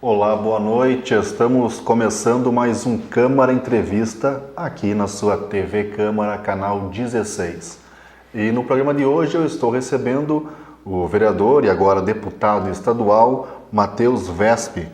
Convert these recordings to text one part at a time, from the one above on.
Olá, boa noite. Estamos começando mais um Câmara Entrevista aqui na sua TV Câmara, canal 16. E no programa de hoje eu estou recebendo o vereador e agora deputado estadual, Matheus Wesp.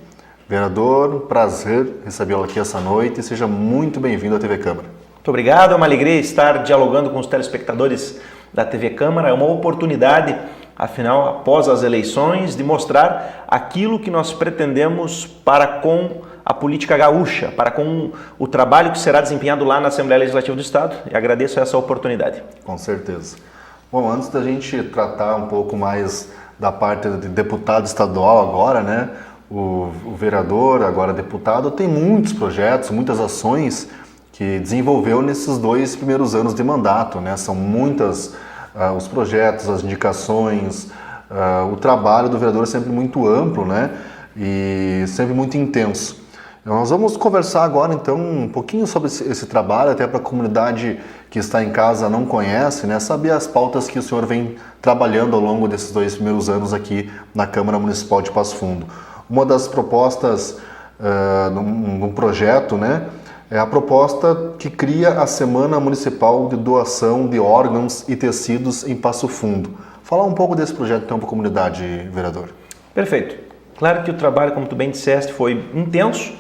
Vereador, prazer recebê-lo aqui essa noite e seja muito bem-vindo à TV Câmara. Muito obrigado, é uma alegria estar dialogando com os telespectadores da TV Câmara. É uma oportunidade, afinal, após as eleições, de mostrar aquilo que nós pretendemos para com a política gaúcha, para com o trabalho que será desempenhado lá na Assembleia Legislativa do Estado. E agradeço essa oportunidade. Com certeza. Bom, antes da gente tratar um pouco mais da parte de deputado estadual agora, né? O vereador, agora deputado, tem muitos projetos, muitas ações que desenvolveu nesses 2 primeiros anos de mandato, né? São muitas os projetos, as indicações, o trabalho do vereador é sempre muito amplo, né? E sempre muito intenso. Nós vamos conversar agora, então, um pouquinho sobre esse trabalho, até para a comunidade que está em casa não conhece, né? Saber as pautas que o senhor vem trabalhando ao longo desses 2 primeiros anos aqui na Câmara Municipal de Passo Fundo. Uma das propostas num projeto, né? É a proposta que cria a Semana Municipal de Doação de Órgãos e Tecidos em Passo Fundo. Falar um pouco desse projeto então para a comunidade, vereador. Perfeito. Claro que o trabalho, como tu bem disseste, foi intenso.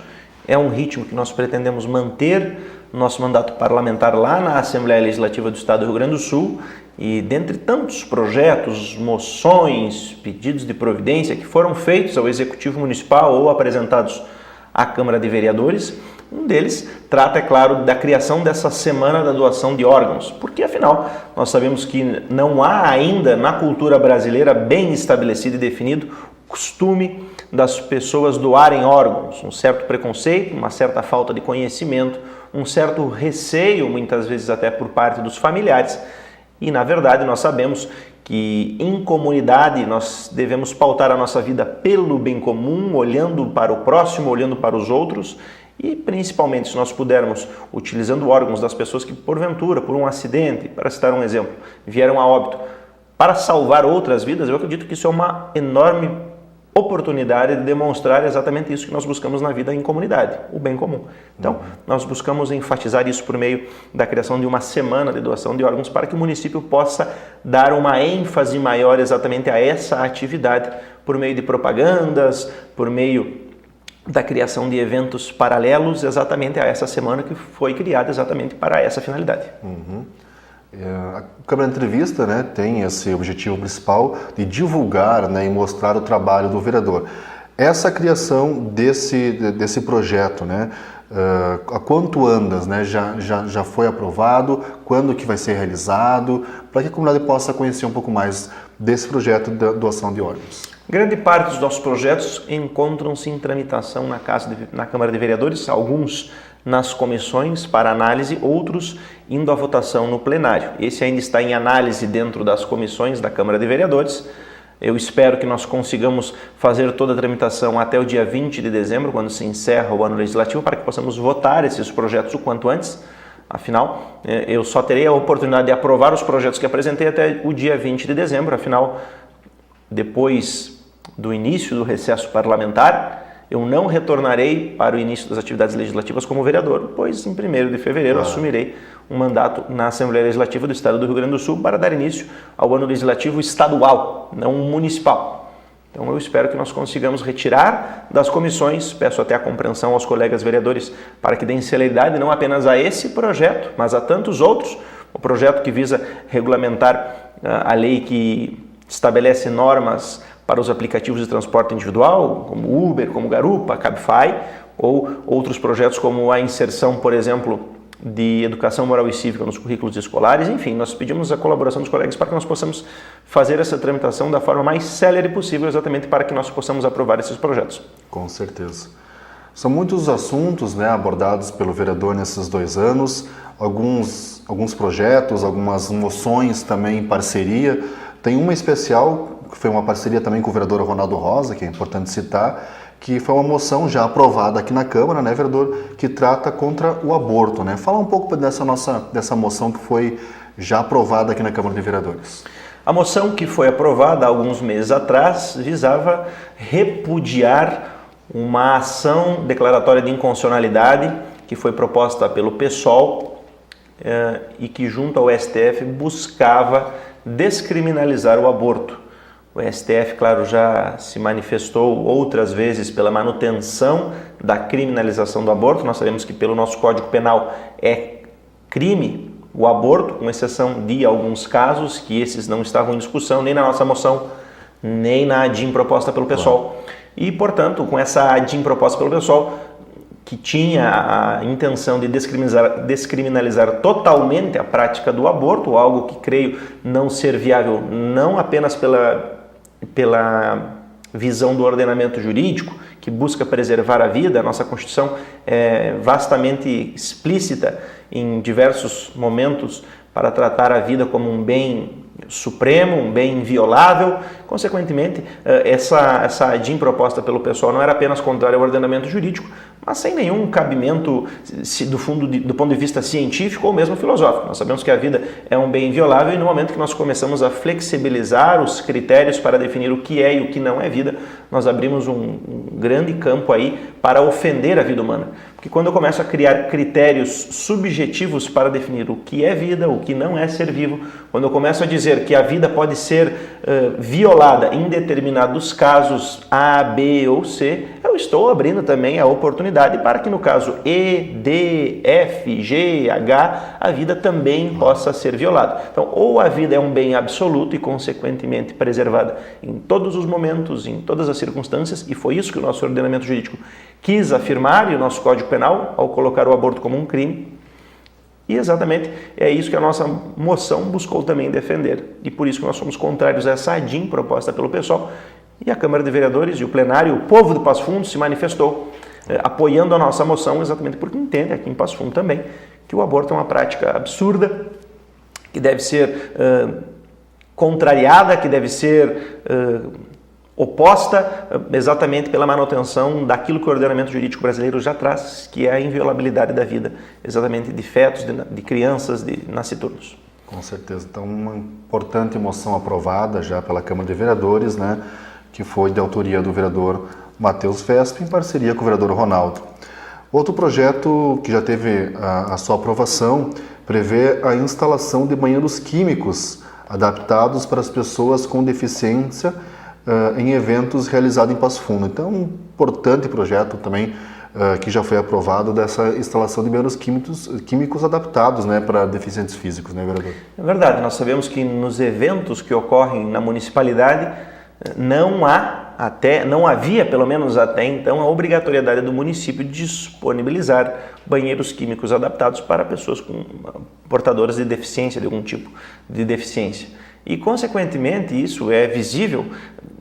É um ritmo que nós pretendemos manter no nosso mandato parlamentar lá na Assembleia Legislativa do Estado do Rio Grande do Sul. E dentre tantos projetos, moções, pedidos de providência que foram feitos ao Executivo Municipal ou apresentados à Câmara de Vereadores, um deles trata, é claro, da criação dessa Semana da Doação de Órgãos, porque afinal nós sabemos que não há ainda na cultura brasileira bem estabelecido e definido o costume das pessoas doarem órgãos, um certo preconceito, uma certa falta de conhecimento, um certo receio, muitas vezes até por parte dos familiares. E na verdade nós sabemos que em comunidade nós devemos pautar a nossa vida pelo bem comum, olhando para o próximo, olhando para os outros. E principalmente se nós pudermos, utilizando órgãos das pessoas que porventura, por um acidente, para citar um exemplo, vieram a óbito, para salvar outras vidas, eu acredito que isso é uma enorme oportunidade de demonstrar exatamente isso que nós buscamos na vida em comunidade, o bem comum. Então, nós buscamos enfatizar isso por meio da criação de uma semana de doação de órgãos para que o município possa dar uma ênfase maior exatamente a essa atividade por meio de propagandas, por meio da criação de eventos paralelos exatamente a essa semana que foi criada exatamente para essa finalidade. A Câmara de Entrevista, né, tem esse objetivo principal de divulgar, né, e mostrar o trabalho do vereador. Essa criação desse projeto, né, há quanto andas, né, já foi aprovado, quando que vai ser realizado, para que a comunidade possa conhecer um pouco mais desse projeto da doação de órgãos? Grande parte dos nossos projetos encontram-se em tramitação na Câmara de Vereadores, alguns nas comissões para análise, outros indo à votação no plenário. Esse ainda está em análise dentro das comissões da Câmara de Vereadores. Eu espero que nós consigamos fazer toda a tramitação até o dia 20 de dezembro, quando se encerra o ano legislativo, para que possamos votar esses projetos o quanto antes. Afinal, eu só terei a oportunidade de aprovar os projetos que apresentei até o dia 20 de dezembro. Afinal, depois do início do recesso parlamentar, eu não retornarei para o início das atividades legislativas como vereador, pois em 1º de fevereiro assumirei um mandato na Assembleia Legislativa do Estado do Rio Grande do Sul para dar início ao ano legislativo estadual, não municipal. Então eu espero que nós consigamos retirar das comissões, peço até a compreensão aos colegas vereadores para que deem celeridade não apenas a esse projeto, mas a tantos outros. O projeto que visa regulamentar a lei que estabelece normas para os aplicativos de transporte individual, como Uber, como Garupa, Cabify, ou outros projetos como a inserção, por exemplo, de educação moral e cívica nos currículos escolares. Enfim, nós pedimos a colaboração dos colegas para que nós possamos fazer essa tramitação da forma mais célere possível, exatamente para que nós possamos aprovar esses projetos. Com certeza. São muitos assuntos, né, abordados pelo vereador nesses 2 anos, alguns projetos, algumas moções também em parceria. Tem uma especial, que foi uma parceria também com o vereador Ronaldo Rosa, que é importante citar, que foi uma moção já aprovada aqui na Câmara, né, vereador, que trata contra o aborto, né? Fala um pouco dessa moção que foi já aprovada aqui na Câmara de Vereadores. A moção que foi aprovada há alguns meses atrás visava repudiar uma ação declaratória de inconstitucionalidade que foi proposta pelo PSOL e que, junto ao STF, buscava descriminalizar o aborto. O STF, claro, já se manifestou outras vezes pela manutenção da criminalização do aborto. Nós sabemos que pelo nosso Código Penal é crime o aborto, com exceção de alguns casos, que esses não estavam em discussão nem na nossa moção, nem na ADIM proposta pelo PSOL. E, portanto, com essa ADIM proposta pelo PSOL, que tinha a intenção de descriminalizar totalmente a prática do aborto, algo que creio não ser viável não apenas pela visão do ordenamento jurídico, que busca preservar a vida. A nossa Constituição é vastamente explícita em diversos momentos para tratar a vida como um bem supremo, um bem inviolável. Consequentemente, essa ADIM proposta pelo PSOL não era apenas contrária ao ordenamento jurídico, mas sem nenhum cabimento do ponto de vista científico ou mesmo filosófico. Nós sabemos que a vida é um bem inviolável e no momento que nós começamos a flexibilizar os critérios para definir o que é e o que não é vida, nós abrimos um grande campo aí para ofender a vida humana. Porque quando eu começo a criar critérios subjetivos para definir o que é vida, o que não é ser vivo, quando eu começo a dizer que a vida pode ser violada em determinados casos A, B ou C, eu estou abrindo também a oportunidade para que no caso E, D, F, G, H, a vida também possa ser violada. Então, ou a vida é um bem absoluto e consequentemente preservada em todos os momentos, em todas as circunstâncias, e foi isso que o nosso ordenamento jurídico quis afirmar e o nosso Código Penal ao colocar o aborto como um crime. E exatamente é isso que a nossa moção buscou também defender. E por isso que nós somos contrários a essa ADIM proposta pelo PSOL. E a Câmara de Vereadores e o plenário, o povo de Passo Fundo se manifestou apoiando a nossa moção, exatamente porque entende aqui em Passo Fundo também que o aborto é uma prática absurda, que deve ser contrariada, que deve ser oposta exatamente pela manutenção daquilo que o ordenamento jurídico brasileiro já traz, que é a inviolabilidade da vida, exatamente de fetos, de crianças, de nascituros. Com certeza. Então, uma importante moção aprovada já pela Câmara de Vereadores, né, que foi de autoria do vereador Matheus Vesp, em parceria com o vereador Ronaldo. Outro projeto que já teve a sua aprovação prevê a instalação de banheiros químicos adaptados para as pessoas com deficiência em eventos realizados em Passo Fundo. Então, um importante projeto também que já foi aprovado dessa instalação de banheiros químicos adaptados, né, para deficientes físicos, né, vereador? É verdade, nós sabemos que nos eventos que ocorrem na municipalidade não havia, pelo menos até então, a obrigatoriedade do município de disponibilizar banheiros químicos adaptados para pessoas portadoras de deficiência, de algum tipo de deficiência. E, consequentemente, isso é visível.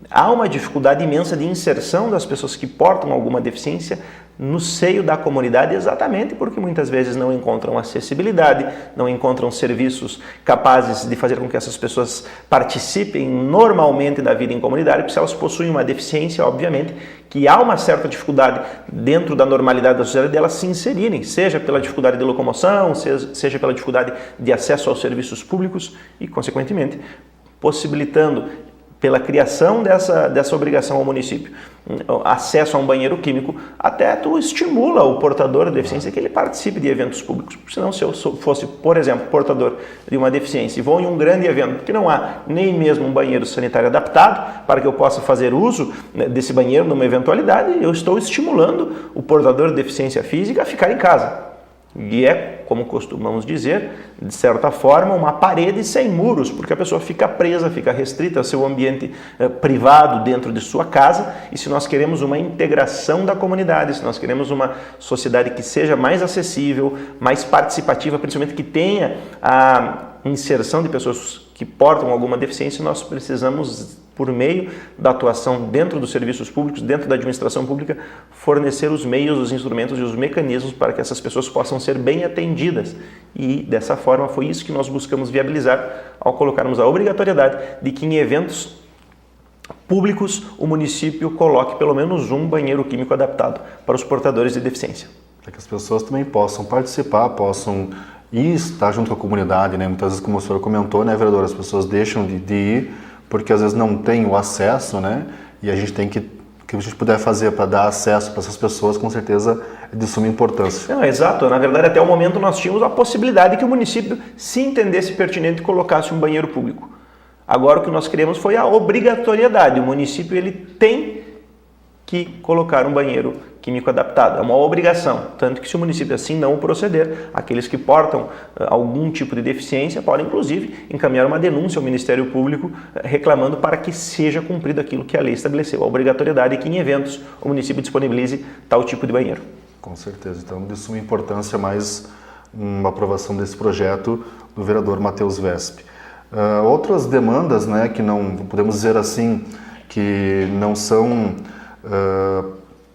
Há uma dificuldade imensa de inserção das pessoas que portam alguma deficiência no seio da comunidade, exatamente porque muitas vezes não encontram acessibilidade, não encontram serviços capazes de fazer com que essas pessoas participem normalmente da vida em comunidade, porque se elas possuem uma deficiência, obviamente, que há uma certa dificuldade dentro da normalidade da sociedade delas se inserirem, seja pela dificuldade de locomoção, seja pela dificuldade de acesso aos serviços públicos e, consequentemente, possibilitando pela criação dessa obrigação ao município, acesso a um banheiro químico, até tu estimula o portador de deficiência que ele participe de eventos públicos. Senão, se eu fosse, por exemplo, portador de uma deficiência e vou em um grande evento que não há nem mesmo um banheiro sanitário adaptado para que eu possa fazer uso desse banheiro numa eventualidade, eu estou estimulando o portador de deficiência física a ficar em casa. E é, como costumamos dizer, de certa forma, uma parede sem muros, porque a pessoa fica presa, fica restrita ao seu ambiente privado dentro de sua casa. E se nós queremos uma integração da comunidade, se nós queremos uma sociedade que seja mais acessível, mais participativa, principalmente que tenha a inserção de pessoas que portam alguma deficiência, nós precisamos, por meio da atuação dentro dos serviços públicos, dentro da administração pública, fornecer os meios, os instrumentos e os mecanismos para que essas pessoas possam ser bem atendidas. E, dessa forma, foi isso que nós buscamos viabilizar ao colocarmos a obrigatoriedade de que em eventos públicos o município coloque pelo menos um banheiro químico adaptado para os portadores de deficiência. Para que as pessoas também possam participar, possam ir estar junto com a comunidade, né? Muitas vezes, como a senhora comentou, né, vereadora, as pessoas deixam de ir porque às vezes não tem o acesso, né? E a gente tem que que a gente puder fazer para dar acesso para essas pessoas, com certeza é de suma importância. Não, exato. Na verdade, até o momento nós tínhamos a possibilidade que o município, se entendesse pertinente, colocasse um banheiro público. Agora o que nós queremos foi a obrigatoriedade. O município ele tem que colocar um banheiro químico adaptado. É uma obrigação. Tanto que se o município assim não proceder, aqueles que portam algum tipo de deficiência podem, inclusive, encaminhar uma denúncia ao Ministério Público reclamando para que seja cumprido aquilo que a lei estabeleceu. A obrigatoriedade é que em eventos o município disponibilize tal tipo de banheiro. Com certeza. Então, de suma importância, mais uma aprovação desse projeto do vereador Matheus Wesp. Outras demandas, né, que não podemos dizer assim, que não são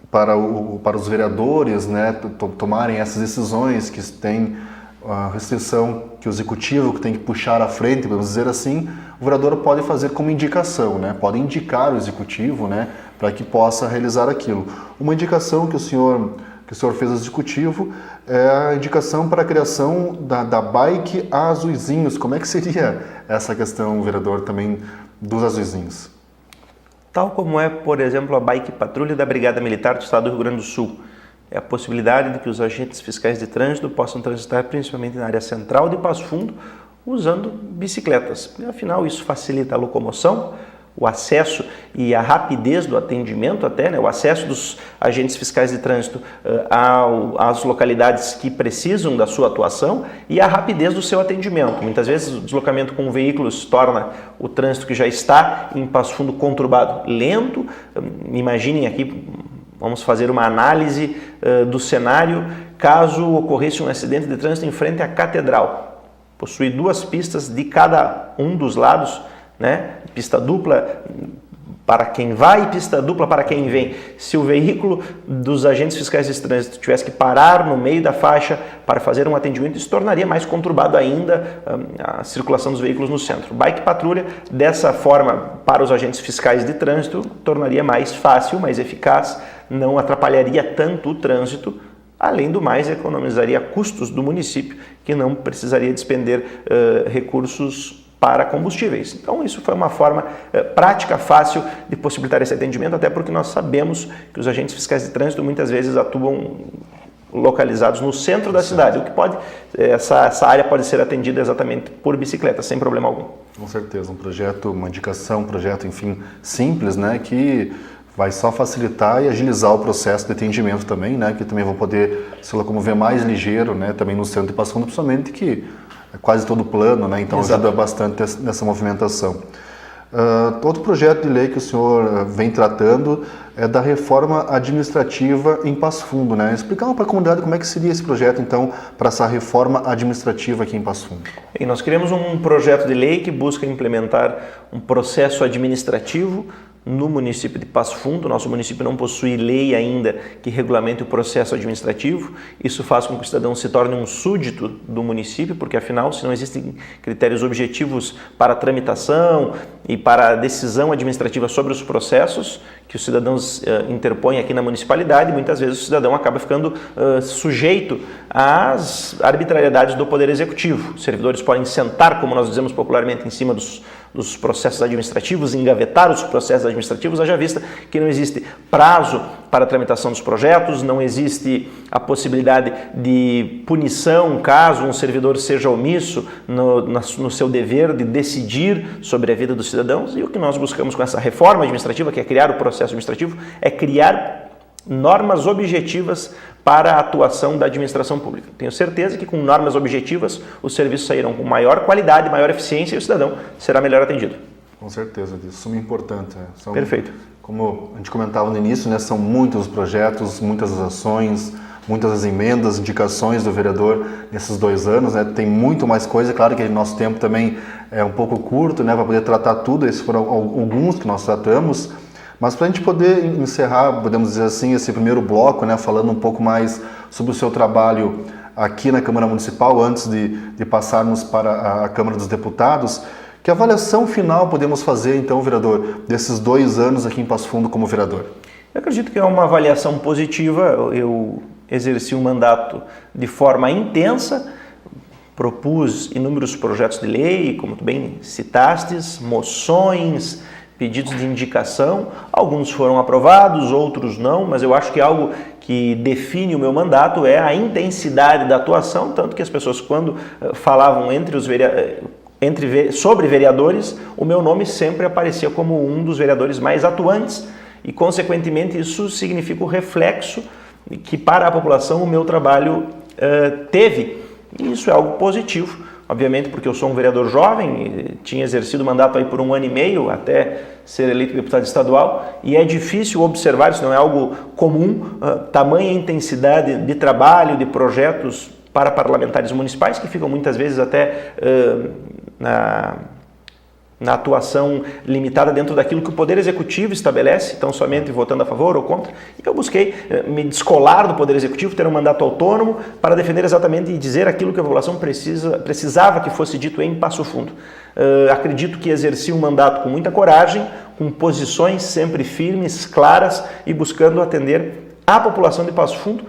para os vereadores, né, tomarem essas decisões, que tem a restrição que o executivo que tem que puxar à frente, podemos dizer assim, o vereador pode fazer como indicação, né, pode indicar o executivo, né, para que possa realizar aquilo. Uma indicação que o senhor fez ao executivo é a indicação para a criação da bike Azuizinhos. Como é que seria essa questão, vereador, também dos Azuizinhos? Tal como é, por exemplo, a bike patrulha da Brigada Militar do Estado do Rio Grande do Sul. É a possibilidade de que os agentes fiscais de trânsito possam transitar principalmente na área central de Passo Fundo usando bicicletas. Afinal, isso facilita a locomoção, o acesso e a rapidez do atendimento até, né? O acesso dos agentes fiscais de trânsito às localidades que precisam da sua atuação e a rapidez do seu atendimento. Muitas vezes o deslocamento com veículos torna o trânsito que já está em Passo Fundo conturbado, lento. Imaginem aqui, vamos fazer uma análise do cenário caso ocorresse um acidente de trânsito em frente à Catedral. Possui 2 pistas de cada um dos lados, né? Pista dupla para quem vai e pista dupla para quem vem. Se o veículo dos agentes fiscais de trânsito tivesse que parar no meio da faixa para fazer um atendimento, isso tornaria mais conturbado ainda a circulação dos veículos no centro. Bike patrulha, dessa forma, para os agentes fiscais de trânsito, tornaria mais fácil, mais eficaz, não atrapalharia tanto o trânsito. Além do mais, economizaria custos do município, que não precisaria despender recursos para combustíveis. Então, isso foi uma forma prática, fácil de possibilitar esse atendimento, até porque nós sabemos que os agentes fiscais de trânsito muitas vezes atuam localizados no centro da cidade, o que pode, essa área pode ser atendida exatamente por bicicleta, sem problema algum. Com certeza, um projeto, uma indicação, um projeto, enfim, simples, né, que vai só facilitar e agilizar o processo de atendimento também, né, que também vão poder se locomover mais ligeiro, né, também no centro de Passo Fundo, principalmente que é quase todo plano, né? Então ajuda bastante nessa movimentação. Outro projeto de lei que o senhor vem tratando é da reforma administrativa em Passo Fundo, né? Explicar para a comunidade como é que seria esse projeto, então, para essa reforma administrativa aqui em Passo Fundo. E nós queremos um projeto de lei que busca implementar um processo administrativo no município de Passo Fundo. Nosso município não possui lei ainda que regulamente o processo administrativo. Isso faz com que o cidadão se torne um súdito do município, porque afinal, se não existem critérios objetivos para a tramitação e para a decisão administrativa sobre os processos que os cidadãos interpõem aqui na municipalidade, muitas vezes o cidadão acaba ficando sujeito às arbitrariedades do Poder Executivo. Os servidores podem sentar, como nós dizemos popularmente, em cima dos processos administrativos, engavetar os processos administrativos, haja vista que não existe prazo para a tramitação dos projetos, não existe a possibilidade de punição caso um servidor seja omisso no seu dever de decidir sobre a vida dos cidadãos. E o que nós buscamos com essa reforma administrativa, que é criar o processo administrativo, é criar normas objetivas para a atuação da administração pública. Tenho certeza que com normas objetivas os serviços sairão com maior qualidade, maior eficiência e o cidadão será melhor atendido. Com certeza, isso é suma importância. Perfeito. Como a gente comentava no início, né, são muitos os projetos, muitas as ações, muitas as emendas, indicações do vereador nesses 2 anos, né? Tem muito mais coisa, claro que o nosso tempo também é um pouco curto, né, para poder tratar tudo, esses foram alguns que nós tratamos. Mas para a gente poder encerrar, podemos dizer assim, esse primeiro bloco, né, falando um pouco mais sobre o seu trabalho aqui na Câmara Municipal, antes de passarmos para a Câmara dos Deputados, que avaliação final podemos fazer, então, vereador, desses 2 anos aqui em Passo Fundo como vereador? Eu acredito que é uma avaliação positiva. Eu exerci um mandato de forma intensa, propus inúmeros projetos de lei, como tu bem citastes, moções, pedidos de indicação, alguns foram aprovados, outros não, mas eu acho que algo que define o meu mandato é a intensidade da atuação, tanto que as pessoas quando falavam sobre vereadores, o meu nome sempre aparecia como um dos vereadores mais atuantes e, consequentemente, isso significa o reflexo que para a população o meu trabalho teve. E isso é algo positivo, obviamente porque eu sou um vereador jovem, tinha exercido o mandato aí por 1 ano e meio até ser eleito deputado estadual, e é difícil observar, isso não é algo comum, tamanha intensidade de trabalho, de projetos para parlamentares municipais, que ficam muitas vezes até na atuação limitada dentro daquilo que o Poder Executivo estabelece, então somente votando a favor ou contra. E eu busquei me descolar do Poder Executivo, ter um mandato autônomo para defender exatamente e dizer aquilo que a população precisava que fosse dito em Passo Fundo. Acredito que exerci um mandato com muita coragem, com posições sempre firmes, claras e buscando atender a população de Passo Fundo,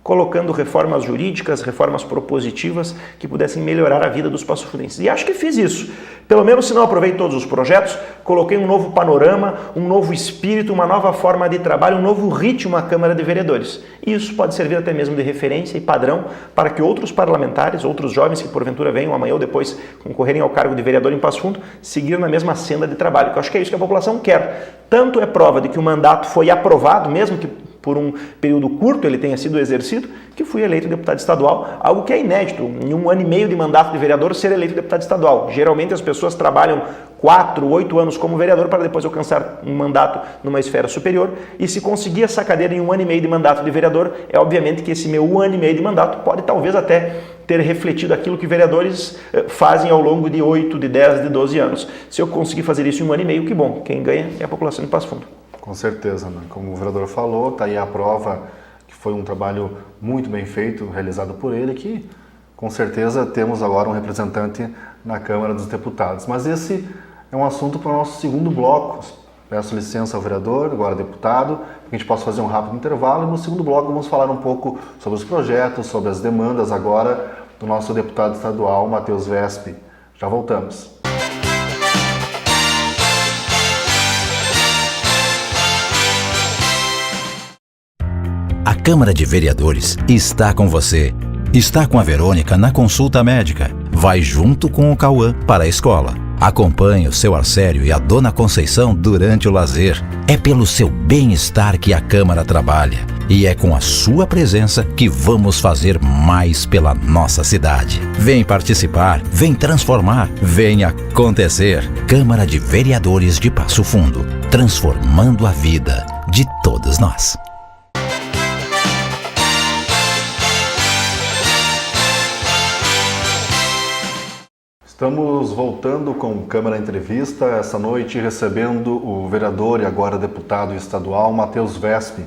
colocando reformas jurídicas, reformas propositivas que pudessem melhorar a vida dos passofundenses. E acho que fiz isso. Pelo menos se não aprovei todos os projetos, coloquei um novo panorama, um novo espírito, uma nova forma de trabalho, um novo ritmo à Câmara de Vereadores. E isso pode servir até mesmo de referência e padrão para que outros parlamentares, outros jovens que porventura venham amanhã ou depois concorrerem ao cargo de vereador em Passo Fundo, seguir na mesma senda de trabalho. Eu acho que é isso que a população quer. Tanto é prova de que o mandato foi aprovado, mesmo que por um período curto ele tenha sido exercido, que fui eleito deputado estadual, algo que é inédito, em 1 ano e meio de mandato de vereador, ser eleito deputado estadual. Geralmente as pessoas trabalham 4, 8 anos como vereador para depois alcançar um mandato numa esfera superior, e se conseguir essa cadeira em 1 ano e meio de mandato de vereador, é obviamente que esse meu 1 ano e meio de mandato pode talvez até ter refletido aquilo que vereadores fazem ao longo de 8, de 10, de 12 anos. Se eu conseguir fazer isso em 1 ano e meio, que bom, quem ganha é a população de Passo Fundo. Com certeza, né? Como o vereador falou, está aí a prova que foi um trabalho muito bem feito, realizado por ele, que com certeza temos agora um representante na Câmara dos Deputados. Mas esse é um assunto para o nosso segundo bloco. Peço licença ao vereador, agora deputado, para que a gente possa fazer um rápido intervalo. E no segundo bloco vamos falar um pouco sobre os projetos, sobre as demandas agora do nosso deputado estadual, Matheus Vespi. Já voltamos. A Câmara de Vereadores está com você. Está com a Verônica na consulta médica. Vai junto com o Cauã para a escola. Acompanhe o seu Arcério e a Dona Conceição durante o lazer. É pelo seu bem-estar que a Câmara trabalha. E é com a sua presença que vamos fazer mais pela nossa cidade. Vem participar, vem transformar, vem acontecer. Câmara de Vereadores de Passo Fundo. Transformando a vida de todos nós. Estamos voltando com Câmara Entrevista, essa noite recebendo o vereador e agora deputado estadual, Matheus Vespi.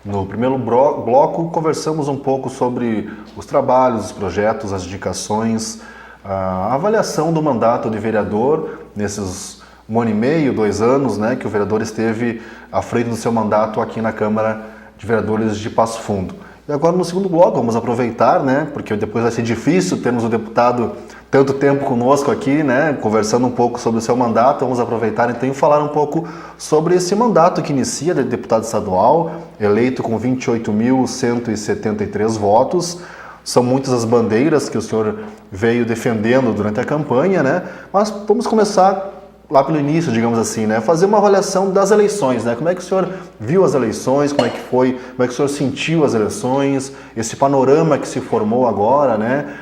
No primeiro bloco conversamos um pouco sobre os trabalhos, os projetos, as indicações, a avaliação do mandato de vereador nesses 1 ano e meio, 2 anos, né, que o vereador esteve à frente do seu mandato aqui na Câmara de Vereadores de Passo Fundo. E agora no segundo bloco vamos aproveitar, né, porque depois vai ser difícil termos o deputado tanto tempo conosco aqui, né, conversando um pouco sobre o seu mandato. Vamos aproveitar então e falar um pouco sobre esse mandato que inicia de deputado estadual, eleito com 28.173 votos. São muitas as bandeiras que o senhor veio defendendo durante a campanha, né? Mas vamos começar lá pelo início, digamos assim, né? Fazer uma avaliação das eleições, né? Como é que o senhor viu as eleições, como é que foi, como é que o senhor sentiu as eleições, esse panorama que se formou agora, né?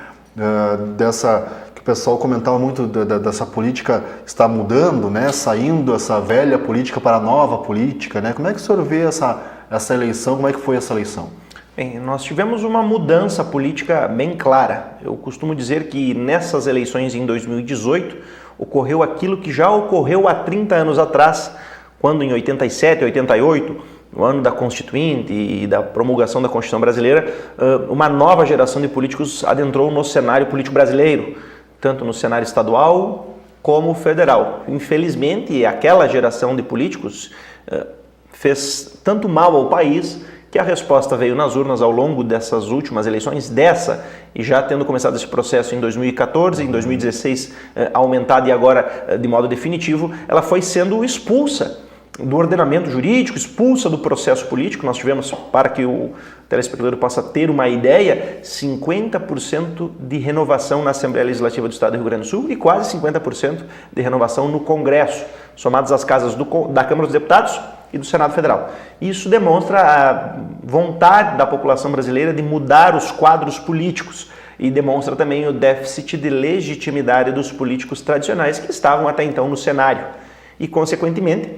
Que o pessoal comentava muito dessa política está mudando, né? Saindo essa velha política para a nova política, né? Como é que o senhor vê essa eleição, como é que foi essa eleição? Bem, nós tivemos uma mudança política bem clara. Eu costumo dizer que nessas eleições em 2018 ocorreu aquilo que já ocorreu há 30 anos atrás, quando em 87, 88, no ano da Constituinte e da promulgação da Constituição brasileira, uma nova geração de políticos adentrou no cenário político brasileiro, tanto no cenário estadual como federal. Infelizmente, aquela geração de políticos fez tanto mal ao país que a resposta veio nas urnas ao longo dessas últimas eleições, e já tendo começado esse processo em 2014, em 2016 aumentado e agora de modo definitivo, ela foi sendo expulsa do ordenamento jurídico, expulsa do processo político. Nós tivemos, para que o telespectador possa ter uma ideia, 50% de renovação na Assembleia Legislativa do Estado do Rio Grande do Sul e quase 50% de renovação no Congresso, somadas as casas da Câmara dos Deputados e do Senado Federal. Isso demonstra a vontade da população brasileira de mudar os quadros políticos e demonstra também o déficit de legitimidade dos políticos tradicionais que estavam até então no cenário. E, consequentemente,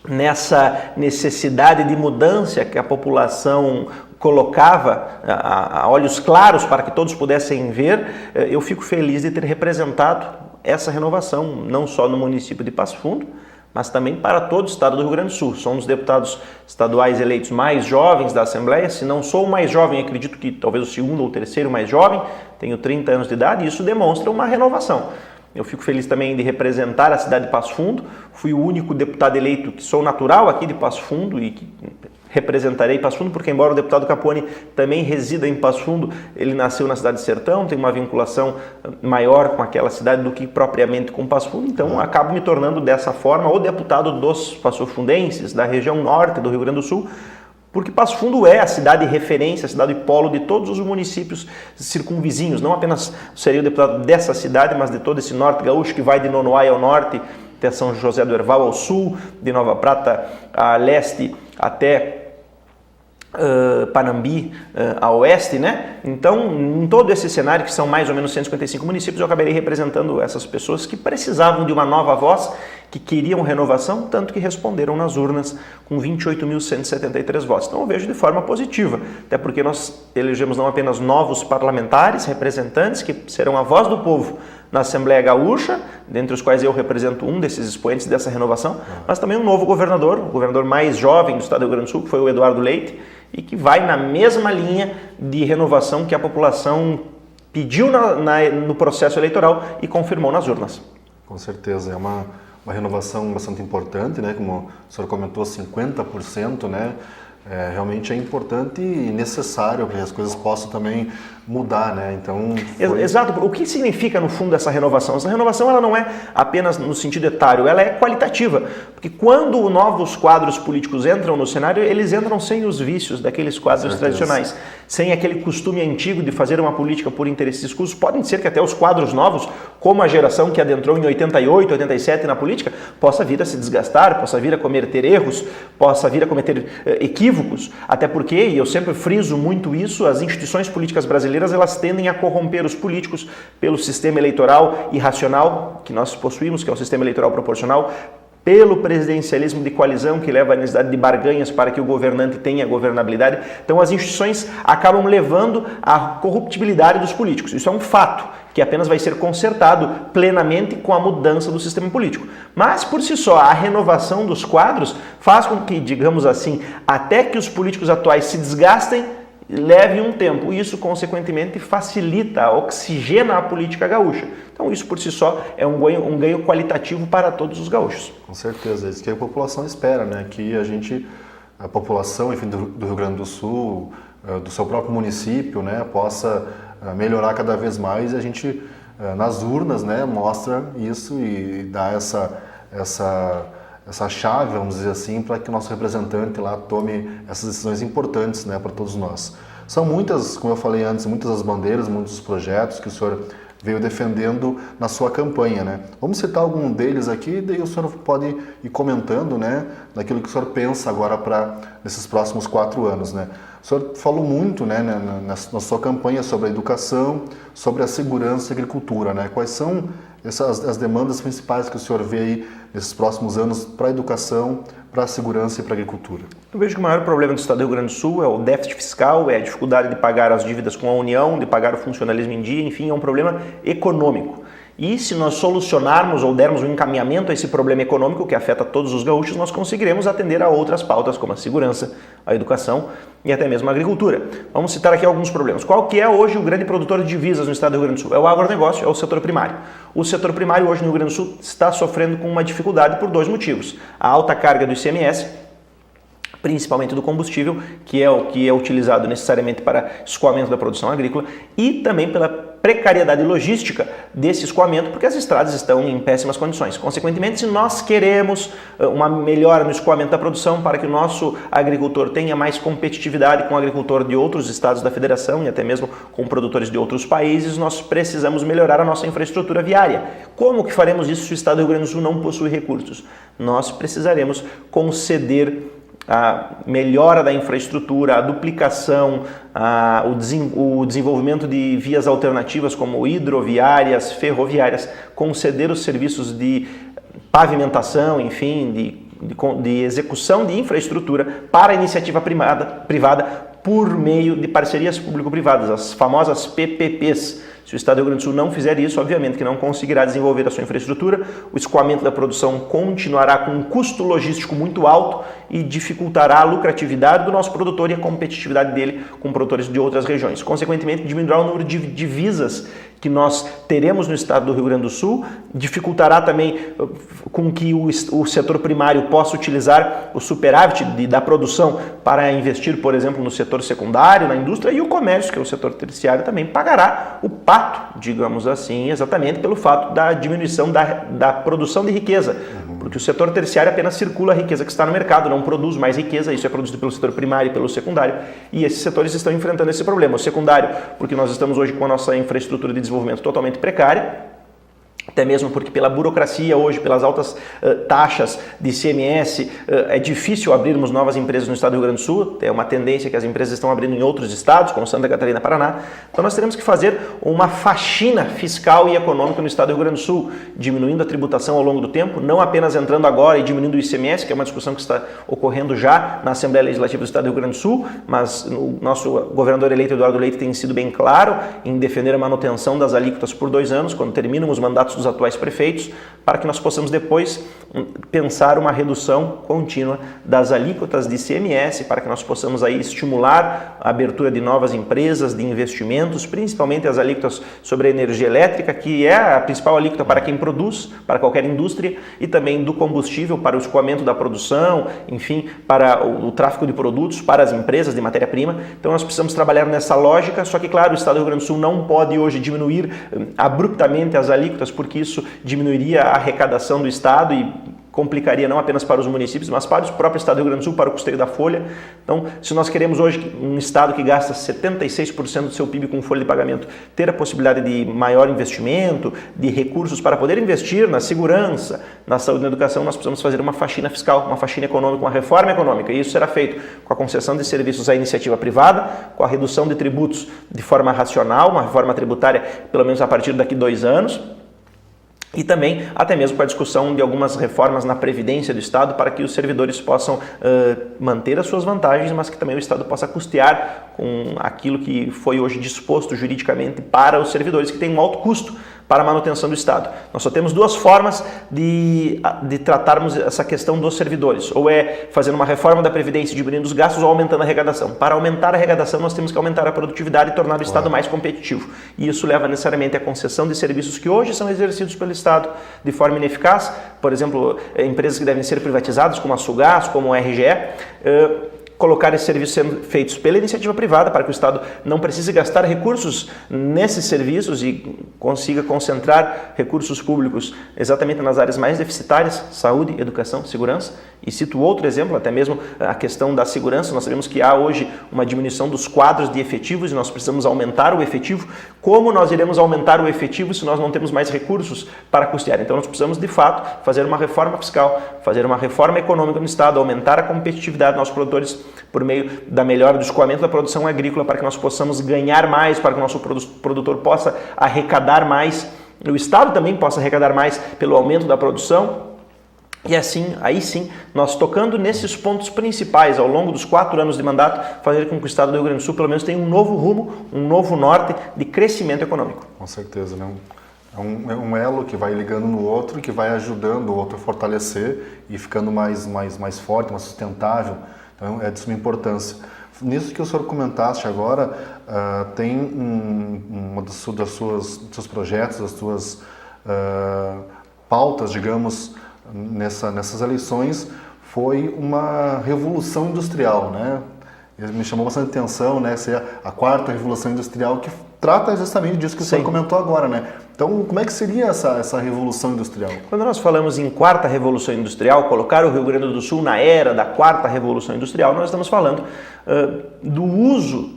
nessa necessidade de mudança que a população colocava a olhos claros para que todos pudessem ver, eu fico feliz de ter representado essa renovação, não só no município de Passo Fundo, mas também para todo o estado do Rio Grande do Sul. Sou um dos deputados estaduais eleitos mais jovens da Assembleia. Se não sou o mais jovem, acredito que talvez o segundo ou terceiro mais jovem, tenho 30 anos de idade, e isso demonstra uma renovação. Eu fico feliz também de representar a cidade de Passo Fundo. Fui o único deputado eleito que sou natural aqui de Passo Fundo e que representarei Passo Fundo, porque embora o deputado Capone também resida em Passo Fundo, ele nasceu na cidade de Sertão, tem uma vinculação maior com aquela cidade do que propriamente com Passo Fundo, então acabo me tornando dessa forma o deputado dos passofundenses, da região norte do Rio Grande do Sul, porque Passo Fundo é a cidade referência, a cidade polo de todos os municípios circunvizinhos. Não apenas seria o deputado dessa cidade, mas de todo esse norte gaúcho que vai de Nonoai ao norte, até São José do Herval ao sul, de Nova Prata a leste até Panambi a oeste, né? Então, em todo esse cenário, que são mais ou menos 155 municípios, eu acabarei representando essas pessoas que precisavam de uma nova voz, que queriam renovação, tanto que responderam nas urnas com 28.173 votos. Então eu vejo de forma positiva, até porque nós elegemos não apenas novos parlamentares, representantes, que serão a voz do povo na Assembleia Gaúcha, dentre os quais eu represento um desses expoentes dessa renovação, mas também um novo governador, o governador mais jovem do estado do Rio Grande do Sul, que foi o Eduardo Leite, e que vai na mesma linha de renovação que a população pediu no processo eleitoral e confirmou nas urnas. Com certeza, é uma renovação bastante importante, né? Como o senhor comentou, 50%, né? Realmente é importante e necessário para que as coisas possam também mudar, né? Então, Exato. O que significa, no fundo, essa renovação? Essa renovação ela não é apenas no sentido etário, ela é qualitativa. Porque quando novos quadros políticos entram no cenário, eles entram sem os vícios daqueles quadros tradicionais, sem aquele costume antigo de fazer uma política por interesses escusos. Podem ser que até os quadros novos, como a geração que adentrou em 88, 87 na política, possa vir a se desgastar, possa vir a cometer erros, possa vir a cometer equívocos, até porque, e eu sempre friso muito isso, as instituições políticas brasileiras elas tendem a corromper os políticos pelo sistema eleitoral irracional que nós possuímos, que é o sistema eleitoral proporcional, pelo presidencialismo de coalizão que leva à necessidade de barganhas para que o governante tenha governabilidade. Então as instituições acabam levando à corruptibilidade dos políticos. Isso é um fato que apenas vai ser consertado plenamente com a mudança do sistema político. Mas por si só, a renovação dos quadros faz com que, digamos assim, até que os políticos atuais se desgastem, leve um tempo. Isso, consequentemente, facilita, oxigena a política gaúcha. Então, isso por si só é um ganho qualitativo para todos os gaúchos. Com certeza, é isso que a população espera, né? Que a população, enfim, do Rio Grande do Sul, do seu próprio município, né, possa melhorar cada vez mais, e a gente, nas urnas, né, mostra isso e dá essa chave, vamos dizer assim, para que o nosso representante lá tome essas decisões importantes, né, para todos nós. São muitas, como eu falei antes, muitas as bandeiras, muitos os projetos que o senhor veio defendendo na sua campanha, né? Vamos citar algum deles aqui, daí o senhor pode ir comentando, né, daquilo que o senhor pensa agora para nesses próximos 4 anos, né? O senhor falou muito, né, na sua campanha sobre a educação, sobre a segurança e a agricultura, né? Quais são as demandas principais que o senhor vê aí nesses próximos anos para a educação, para a segurança e para a agricultura? Eu vejo que o maior problema do estado do Rio Grande do Sul é o déficit fiscal, é a dificuldade de pagar as dívidas com a União, de pagar o funcionalismo em dia, enfim, é um problema econômico. E se nós solucionarmos ou dermos um encaminhamento a esse problema econômico que afeta todos os gaúchos, nós conseguiremos atender a outras pautas como a segurança, a educação e até mesmo a agricultura. Vamos citar aqui alguns problemas. Qual que é hoje o grande produtor de divisas no estado do Rio Grande do Sul? É o agronegócio, é o setor primário. O setor primário hoje no Rio Grande do Sul está sofrendo com uma dificuldade por 2 motivos. A alta carga do ICMS, principalmente do combustível, que é o que é utilizado necessariamente para escoamento da produção agrícola, e também pela precariedade logística desse escoamento, porque as estradas estão em péssimas condições. Consequentemente, se nós queremos uma melhora no escoamento da produção para que o nosso agricultor tenha mais competitividade com o agricultor de outros estados da federação e até mesmo com produtores de outros países, nós precisamos melhorar a nossa infraestrutura viária. Como que faremos isso se o estado do Rio Grande do Sul não possui recursos? Nós precisaremos conceder a melhora da infraestrutura, a duplicação, o desenvolvimento de vias alternativas como hidroviárias, ferroviárias, conceder os serviços de pavimentação, enfim, de execução de infraestrutura para a iniciativa privada por meio de parcerias público-privadas, as famosas PPPs. Se o estado do Rio Grande do Sul não fizer isso, obviamente que não conseguirá desenvolver a sua infraestrutura, o escoamento da produção continuará com um custo logístico muito alto e dificultará a lucratividade do nosso produtor e a competitividade dele com produtores de outras regiões. Consequentemente, diminuirá o número de divisas que nós teremos no estado do Rio Grande do Sul, dificultará também com que o setor primário possa utilizar o superávit da produção para investir, por exemplo, no setor secundário, na indústria, e o comércio, que é o setor terciário, também pagará o pato, digamos assim, exatamente pelo fato da diminuição da produção de riqueza, porque o setor terciário apenas circula a riqueza que está no mercado, não produz mais riqueza, isso é produzido pelo setor primário e pelo secundário, e esses setores estão enfrentando esse problema. O secundário, porque nós estamos hoje com a nossa infraestrutura de desenvolvimento totalmente precária, até mesmo porque pela burocracia hoje, pelas altas taxas de ICMS, é difícil abrirmos novas empresas no estado do Rio Grande do Sul, é uma tendência que as empresas estão abrindo em outros estados, como Santa Catarina e Paraná, então nós teremos que fazer uma faxina fiscal e econômica no estado do Rio Grande do Sul, diminuindo a tributação ao longo do tempo, não apenas entrando agora e diminuindo o ICMS, que é uma discussão que está ocorrendo já na Assembleia Legislativa do estado do Rio Grande do Sul, mas o nosso governador eleito, Eduardo Leite, tem sido bem claro em defender a manutenção das alíquotas por 2 anos, quando terminam os mandatos dos atuais prefeitos, para que nós possamos depois pensar uma redução contínua das alíquotas de ICMS, para que nós possamos aí estimular a abertura de novas empresas, de investimentos, principalmente as alíquotas sobre a energia elétrica, que é a principal alíquota para quem produz, para qualquer indústria, e também do combustível para o escoamento da produção, enfim, para o tráfico de produtos, para as empresas de matéria-prima. Então nós precisamos trabalhar nessa lógica, só que claro, o estado do Rio Grande do Sul não pode hoje diminuir abruptamente as alíquotas, porque isso diminuiria a arrecadação do estado e complicaria não apenas para os municípios, mas para o próprio estado do Rio Grande do Sul, para o custeio da folha. Então, se nós queremos hoje um estado que gasta 76% do seu PIB com folha de pagamento, ter a possibilidade de maior investimento, de recursos para poder investir na segurança, na saúde e na educação, nós precisamos fazer uma faxina fiscal, uma faxina econômica, uma reforma econômica. E isso será feito com a concessão de serviços à iniciativa privada, com a redução de tributos de forma racional, uma reforma tributária pelo menos a partir daqui 2 anos, e também até mesmo com a discussão de algumas reformas na Previdência do Estado para que os servidores possam manter as suas vantagens, mas que também o Estado possa custear com aquilo que foi hoje disposto juridicamente para os servidores, que tem um alto custo para a manutenção do Estado. Nós só temos 2 formas de tratarmos essa questão dos servidores, ou é fazendo uma reforma da Previdência, diminuindo os gastos, ou aumentando a arrecadação. Para aumentar a arrecadação, nós temos que aumentar a produtividade e tornar o Estado mais competitivo. E isso leva necessariamente à concessão de serviços que hoje são exercidos pelo Estado de forma ineficaz, por exemplo, empresas que devem ser privatizadas, como a Sulgás, como a RGE, colocar esses serviços sendo feitos pela iniciativa privada para que o Estado não precise gastar recursos nesses serviços e consiga concentrar recursos públicos exatamente nas áreas mais deficitárias, saúde, educação, segurança. E cito outro exemplo, até mesmo a questão da segurança. Nós sabemos que há hoje uma diminuição dos quadros de efetivos e nós precisamos aumentar o efetivo. Como nós iremos aumentar o efetivo se nós não temos mais recursos para custear? Então nós precisamos, de fato, fazer uma reforma fiscal, fazer uma reforma econômica no Estado, aumentar a competitividade dos nossos produtores por meio da melhora do escoamento da produção agrícola, para que nós possamos ganhar mais, para que o nosso produtor possa arrecadar mais, o Estado também possa arrecadar mais pelo aumento da produção. E assim, aí sim, nós tocando nesses pontos principais ao longo dos 4 anos de mandato, fazer com que o Estado do Rio Grande do Sul pelo menos tenha um novo rumo, um novo norte de crescimento econômico. Com certeza, né? É um elo que vai ligando no outro, que vai ajudando o outro a fortalecer e ficando mais forte, mais sustentável. Então é de suma importância. Nisso que o senhor comentaste agora, tem uma dos seus projetos, das suas pautas, digamos, nessas eleições, foi uma revolução industrial, né? Me chamou bastante atenção, né? Ser a quarta revolução industrial, que trata justamente disso que o senhor comentou agora, né? Então, como é que seria essa revolução industrial? Quando nós falamos em quarta revolução industrial, colocar o Rio Grande do Sul na era da quarta revolução industrial, nós estamos falando do uso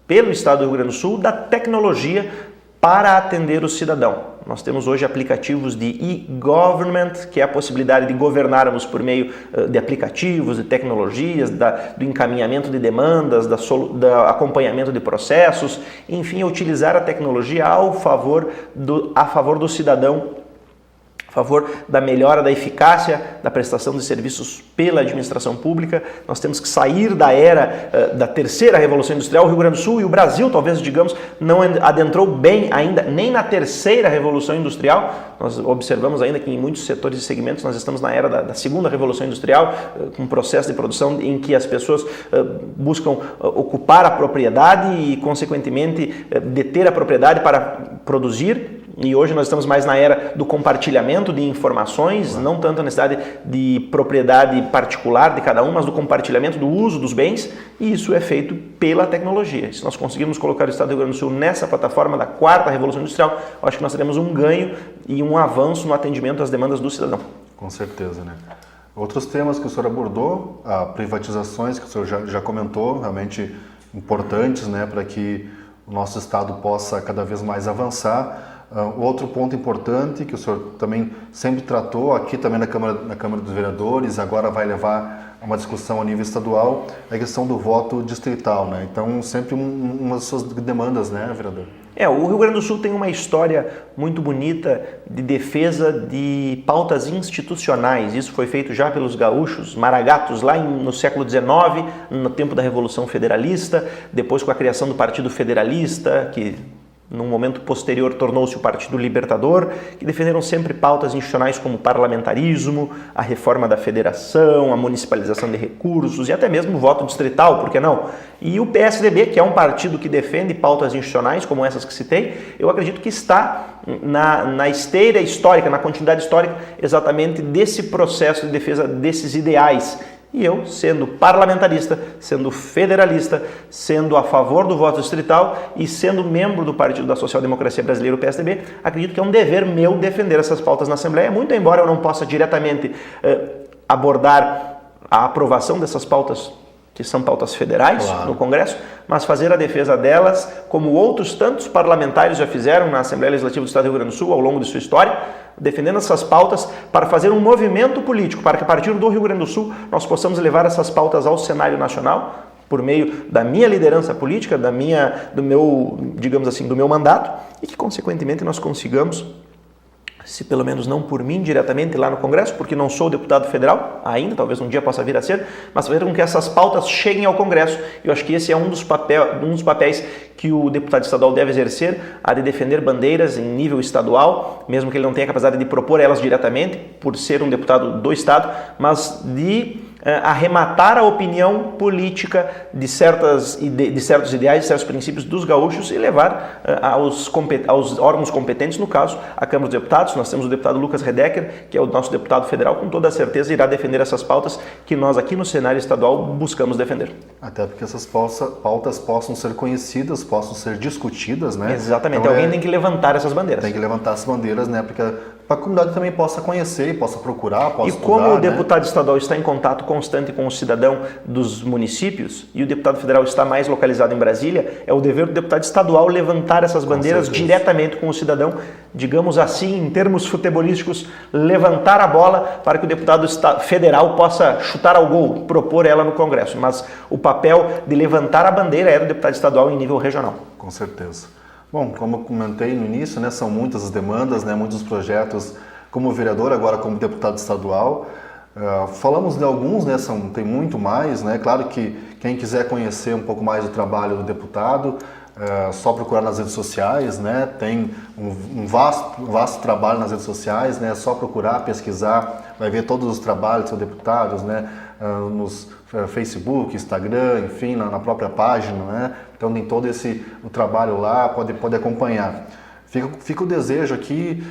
pelo Estado do Rio Grande do Sul da tecnologia para atender o cidadão. Nós temos hoje aplicativos de e-government, que é a possibilidade de governarmos por meio de aplicativos, de tecnologias, do encaminhamento de demandas, do acompanhamento de processos, enfim, utilizar a tecnologia a favor do cidadão, a favor da melhora da eficácia da prestação de serviços pela administração pública. Nós temos que sair da era da terceira revolução industrial. O Rio Grande do Sul e o Brasil, talvez, digamos, não adentrou bem ainda nem na terceira revolução industrial. Nós observamos ainda que em muitos setores e segmentos nós estamos na era da segunda revolução industrial, com um processo de produção em que as pessoas buscam ocupar a propriedade e, consequentemente, deter a propriedade para produzir. E hoje nós estamos mais na era do compartilhamento de informações, não tanto a necessidade de propriedade particular de cada um, mas do compartilhamento do uso dos bens, e isso é feito pela tecnologia. Se nós conseguirmos colocar o Estado do Rio Grande do Sul nessa plataforma da quarta revolução industrial, eu acho que nós teremos um ganho e um avanço no atendimento às demandas do cidadão. Com certeza, né? Outros temas que o senhor abordou, privatizações, que o senhor já comentou, realmente importantes, né, para que o nosso Estado possa cada vez mais avançar. Outro ponto importante que o senhor também sempre tratou, aqui também na Câmara dos Vereadores, agora vai levar a uma discussão a nível estadual, é a questão do voto distrital, né? Então, sempre uma das suas demandas, né, vereador? O Rio Grande do Sul tem uma história muito bonita de defesa de pautas institucionais. Isso foi feito já pelos gaúchos, maragatos, lá no século XIX, no tempo da Revolução Federalista, depois com a criação do Partido Federalista, que num momento posterior tornou-se o Partido Libertador, que defenderam sempre pautas institucionais como o parlamentarismo, a reforma da federação, a municipalização de recursos e até mesmo o voto distrital, por que não? E o PSDB, que é um partido que defende pautas institucionais como essas que citei, eu acredito que está na esteira histórica, na continuidade histórica, exatamente desse processo de defesa desses ideais. E eu, sendo parlamentarista, sendo federalista, sendo a favor do voto distrital e sendo membro do Partido da Social Democracia Brasileira, o PSDB, acredito que é um dever meu defender essas pautas na Assembleia, muito embora eu não possa diretamente abordar a aprovação dessas pautas, que são pautas federais, claro, no Congresso, mas fazer a defesa delas, como outros tantos parlamentares já fizeram na Assembleia Legislativa do Estado do Rio Grande do Sul ao longo de sua história, defendendo essas pautas para fazer um movimento político, para que a partir do Rio Grande do Sul nós possamos levar essas pautas ao cenário nacional, por meio da minha liderança política, do meu mandato, e que consequentemente nós consigamos, se pelo menos não por mim diretamente lá no Congresso, porque não sou deputado federal ainda, talvez um dia possa vir a ser, mas fazer com que essas pautas cheguem ao Congresso. Eu acho que esse é um dos papéis que o deputado estadual deve exercer, a de defender bandeiras em nível estadual, mesmo que ele não tenha capacidade de propor elas diretamente, por ser um deputado do Estado, mas de arrematar a opinião política de certos ideais, de certos princípios dos gaúchos e levar aos órgãos competentes, no caso, a Câmara dos Deputados. Nós temos o deputado Lucas Redecker, que é o nosso deputado federal, com toda a certeza irá defender essas pautas que nós aqui no cenário estadual buscamos defender. Até porque essas pautas possam ser conhecidas, possam ser discutidas, né? Exatamente, então, alguém tem que levantar essas bandeiras. Tem que levantar essas bandeiras, né? Porque para a comunidade também possa conhecer, possa procurar, possa estudar. E como o deputado estadual está em contato constante com o cidadão dos municípios e o deputado federal está mais localizado em Brasília, é o dever do deputado estadual levantar essas bandeiras diretamente com o cidadão, digamos assim, em termos futebolísticos, levantar a bola para que o deputado federal possa chutar ao gol, propor ela no Congresso. Mas o papel de levantar a bandeira é do deputado estadual em nível regional. Com certeza. Bom, como eu comentei no início, né, são muitas as demandas, né, muitos projetos como vereador, agora como deputado estadual. Falamos de alguns, né, tem muito mais, né? Claro que quem quiser conhecer um pouco mais do trabalho do deputado, só procurar nas redes sociais, né? Tem um vasto trabalho nas redes sociais, né? É só procurar, pesquisar, vai ver todos os trabalhos dos seus deputados, né? Nos Facebook, Instagram, enfim, na própria página, né? Então tem todo o trabalho lá, pode acompanhar. Fica o desejo aqui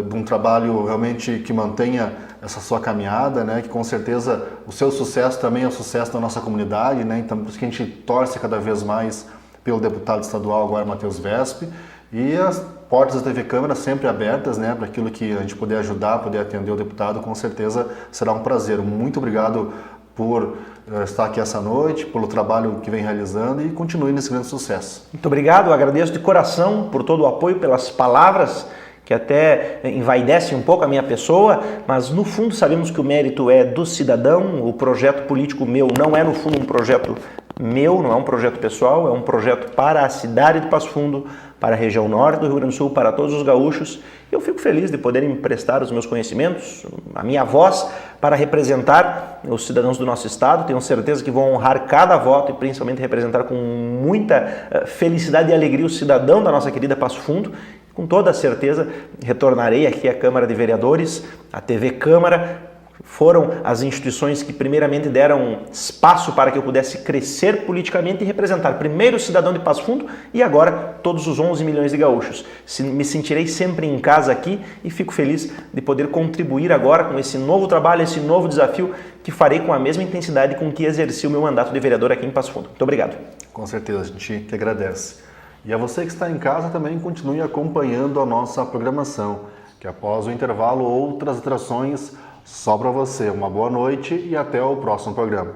de um trabalho realmente que mantenha essa sua caminhada, né? Que com certeza o seu sucesso também é o sucesso da nossa comunidade, né? Então por isso que a gente torce cada vez mais pelo deputado estadual agora, Matheus Wesp, e as portas da TV Câmara sempre abertas, né? Para aquilo que a gente puder ajudar, poder atender o deputado, com certeza será um prazer. Muito obrigado por estar aqui essa noite, pelo trabalho que vem realizando e continue nesse grande sucesso. Muito obrigado, agradeço de coração por todo o apoio, pelas palavras que até envaidecem um pouco a minha pessoa, mas no fundo sabemos que o mérito é do cidadão. O projeto político meu não é no fundo um projeto meu, não é um projeto pessoal, é um projeto para a cidade de Passo Fundo, para a região norte do Rio Grande do Sul, para todos os gaúchos. Eu fico feliz de poder emprestar os meus conhecimentos, a minha voz, para representar os cidadãos do nosso estado. Tenho certeza que vão honrar cada voto e principalmente representar com muita felicidade e alegria o cidadão da nossa querida Passo Fundo. Com toda certeza retornarei aqui à Câmara de Vereadores, à TV Câmara. Foram as instituições que primeiramente deram espaço para que eu pudesse crescer politicamente e representar primeiro o cidadão de Passo Fundo e agora todos os 11 milhões de gaúchos. Me sentirei sempre em casa aqui e fico feliz de poder contribuir agora com esse novo trabalho, esse novo desafio que farei com a mesma intensidade com que exerci o meu mandato de vereador aqui em Passo Fundo. Muito obrigado. Com certeza, a gente que agradece. E a você que está em casa também continue acompanhando a nossa programação, que após o intervalo outras atrações só para você. Uma boa noite e até o próximo programa.